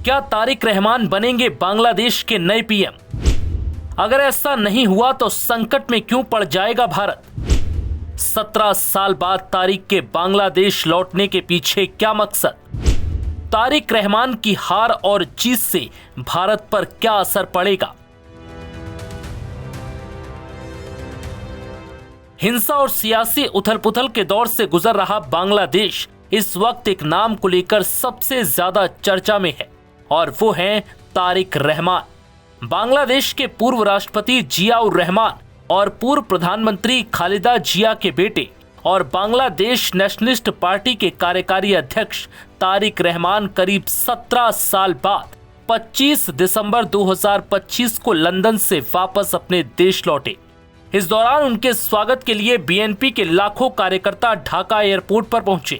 क्या तारिक रहमान बनेंगे बांग्लादेश के नए पीएम? अगर ऐसा नहीं हुआ तो संकट में क्यों पड़ जाएगा भारत? 17 साल बाद तारिक के बांग्लादेश लौटने के पीछे क्या मकसद? तारिक रहमान की हार और जीत से भारत पर क्या असर पड़ेगा? हिंसा और सियासी उथल-पुथल के दौर से गुजर रहा बांग्लादेश इस वक्त एक नाम को लेकर सबसे ज्यादा चर्चा में है और वो हैं तारिक रहमान। बांग्लादेश के पूर्व राष्ट्रपति जियाउर रहमान और पूर्व प्रधानमंत्री खालिदा जिया के बेटे और बांग्लादेश नेशनलिस्ट पार्टी के कार्यकारी अध्यक्ष तारिक रहमान करीब 17 साल बाद 25 दिसंबर 2025 को लंदन से वापस अपने देश लौटे। इस दौरान उनके स्वागत के लिए बीएनपी के लाखों कार्यकर्ता ढाका एयरपोर्ट पर पहुंचे।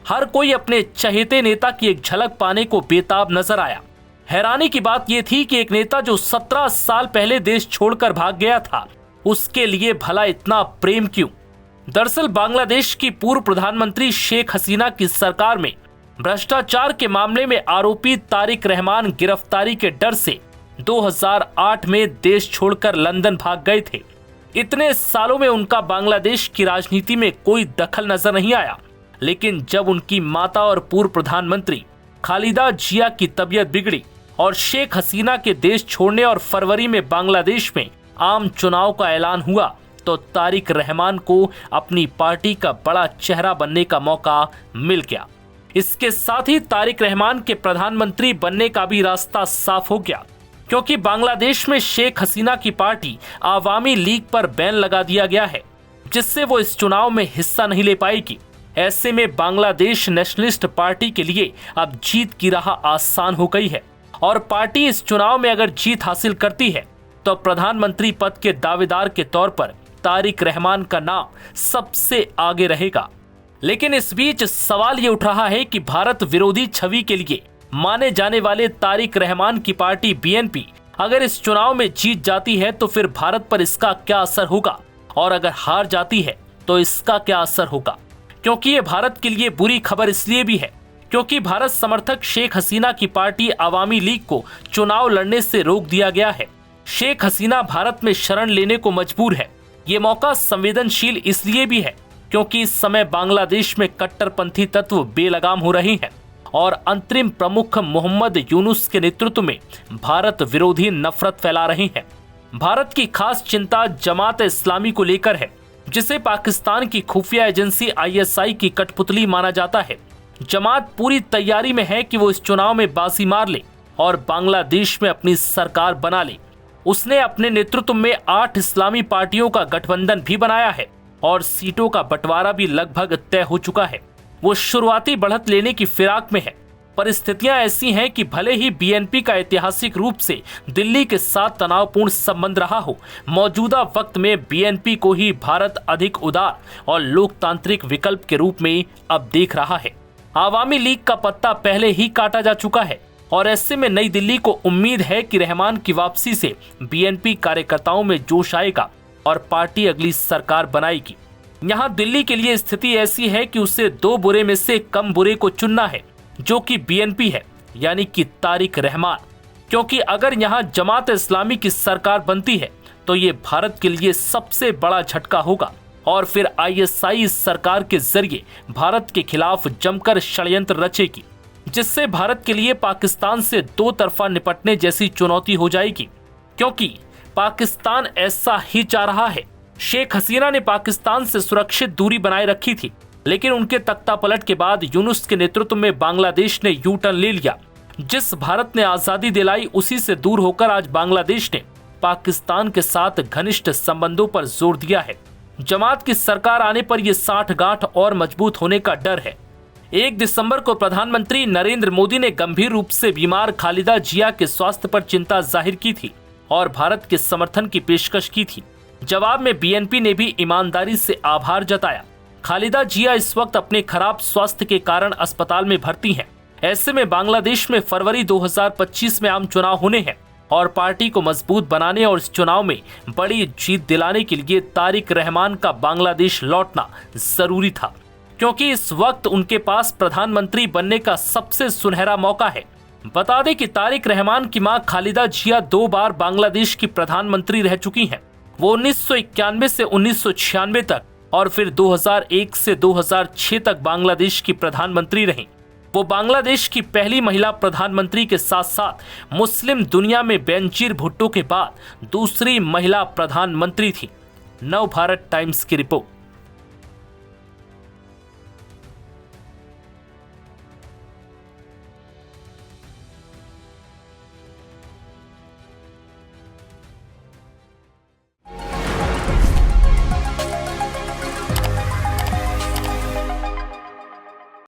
हर कोई अपने चहेते नेता की एक झलक पाने को बेताब नजर आया। हैरानी की बात यह थी कि एक नेता जो 17 साल पहले देश छोड़कर भाग गया था, उसके लिए भला इतना प्रेम क्यों? दरअसल बांग्लादेश की पूर्व प्रधानमंत्री शेख हसीना की सरकार में भ्रष्टाचार के मामले में आरोपी तारिक रहमान गिरफ्तारी के डर से 2008 में देश छोड़कर लंदन भाग गए थे। इतने सालों में उनका बांग्लादेश की राजनीति में कोई दखल नजर नहीं आया, लेकिन जब उनकी माता और पूर्व प्रधानमंत्री खालिदा जिया की तबीयत बिगड़ी और शेख हसीना के देश छोड़ने और फरवरी में बांग्लादेश में आम चुनाव का ऐलान हुआ, तो तारिक रहमान को अपनी पार्टी का बड़ा चेहरा बनने का मौका मिल गया। इसके साथ ही तारिक रहमान के प्रधानमंत्री बनने का भी रास्ता साफ हो गया, क्योंकि बांग्लादेश में शेख हसीना की पार्टी आवामी लीग पर बैन लगा दिया गया है, जिससे वो इस चुनाव में हिस्सा नहीं ले पाएगी। ऐसे में बांग्लादेश नेशनलिस्ट पार्टी के लिए अब जीत की राह आसान हो गई है और पार्टी इस चुनाव में अगर जीत हासिल करती है तो प्रधानमंत्री पद के दावेदार के तौर पर तारिक रहमान का नाम सबसे आगे रहेगा। लेकिन इस बीच सवाल ये उठ रहा है कि भारत विरोधी छवि के लिए माने जाने वाले तारिक रहमान की पार्टी बीएनपी अगर इस चुनाव में जीत जाती है तो फिर भारत पर इसका क्या असर होगा, और अगर हार जाती है तो इसका क्या असर होगा? क्योंकि ये भारत के लिए बुरी खबर इसलिए भी है क्योंकि भारत समर्थक शेख हसीना की पार्टी आवामी लीग को चुनाव लड़ने से रोक दिया गया है। शेख हसीना भारत में शरण लेने को मजबूर है। ये मौका संवेदनशील इसलिए भी है क्योंकि इस समय बांग्लादेश में कट्टरपंथी तत्व बेलगाम हो रहे हैं और अंतरिम प्रमुख मोहम्मद यूनुस के नेतृत्व में भारत विरोधी नफरत फैला रहे हैं। भारत की खास चिंता जमात इस्लामी को लेकर है, जिसे पाकिस्तान की खुफिया एजेंसी आईएसआई की कठपुतली माना जाता है। जमात पूरी तैयारी में है कि वो इस चुनाव में बाजी मार ले और बांग्लादेश में अपनी सरकार बना ले। उसने अपने नेतृत्व में 8 इस्लामी पार्टियों का गठबंधन भी बनाया है और सीटों का बंटवारा भी लगभग तय हो चुका है। वो शुरुआती बढ़त लेने की फिराक में है। परिस्थितियां ऐसी हैं कि भले ही बीएनपी का ऐतिहासिक रूप से दिल्ली के साथ तनावपूर्ण संबंध रहा हो, मौजूदा वक्त में बीएनपी को ही भारत अधिक उदार और लोकतांत्रिक विकल्प के रूप में अब देख रहा है। आवामी लीग का पत्ता पहले ही काटा जा चुका है और ऐसे में नई दिल्ली को उम्मीद है कि रहमान की वापसी से बीएनपी कार्यकर्ताओं में जोश आएगा और पार्टी अगली सरकार बनाएगी। यहाँ दिल्ली के लिए स्थिति ऐसी है कि उसे 2 बुरे में से कम बुरे को चुनना है, जो कि बीएनपी है, यानी कि तारिक रहमान। क्योंकि अगर यहाँ जमात इस्लामी की सरकार बनती है तो ये भारत के लिए सबसे बड़ा झटका होगा और फिर आईएसआई इस सरकार के जरिए भारत के खिलाफ जमकर षड्यंत्र रचेगी, जिससे भारत के लिए पाकिस्तान से 2 तरफा निपटने जैसी चुनौती हो जाएगी, क्योंकि पाकिस्तान ऐसा ही चाह रहा है। शेख हसीना ने पाकिस्तान से सुरक्षित दूरी बनाए रखी थी, लेकिन उनके तख्तापलट के बाद यूनुस के नेतृत्व में बांग्लादेश ने यू टर्न ले लिया। जिस भारत ने आजादी दिलाई, उसी से दूर होकर आज बांग्लादेश ने पाकिस्तान के साथ घनिष्ठ संबंधों पर जोर दिया है। जमात की सरकार आने पर यह साठगांठ और मजबूत होने का डर है। 1 दिसंबर को प्रधानमंत्री नरेंद्र मोदी ने गंभीर रूप से बीमार खालिदा जिया के स्वास्थ्य पर चिंता जाहिर की थी और भारत के समर्थन की पेशकश की थी। जवाब में बीएनपी ने भी ईमानदारी से आभार जताया। खालिदा जिया इस वक्त अपने खराब स्वास्थ्य के कारण अस्पताल में भर्ती हैं। ऐसे में बांग्लादेश में फरवरी 2025 में आम चुनाव होने हैं और पार्टी को मजबूत बनाने और इस चुनाव में बड़ी जीत दिलाने के लिए तारिक रहमान का बांग्लादेश लौटना जरूरी था, क्योंकि इस वक्त उनके पास प्रधानमंत्री बनने का सबसे सुनहरा मौका है। बता दें कि तारिक रहमान की मां खालिदा जिया 2 बार बांग्लादेश की प्रधानमंत्री रह चुकी हैं। वो 1991 से 1996 तक और फिर 2001 से 2006 तक बांग्लादेश की प्रधानमंत्री रहीं। वो बांग्लादेश की पहली महिला प्रधानमंत्री के साथ साथ मुस्लिम दुनिया में बेनजीर भुट्टो के बाद दूसरी महिला प्रधानमंत्री थी। नव भारत टाइम्स की रिपोर्ट।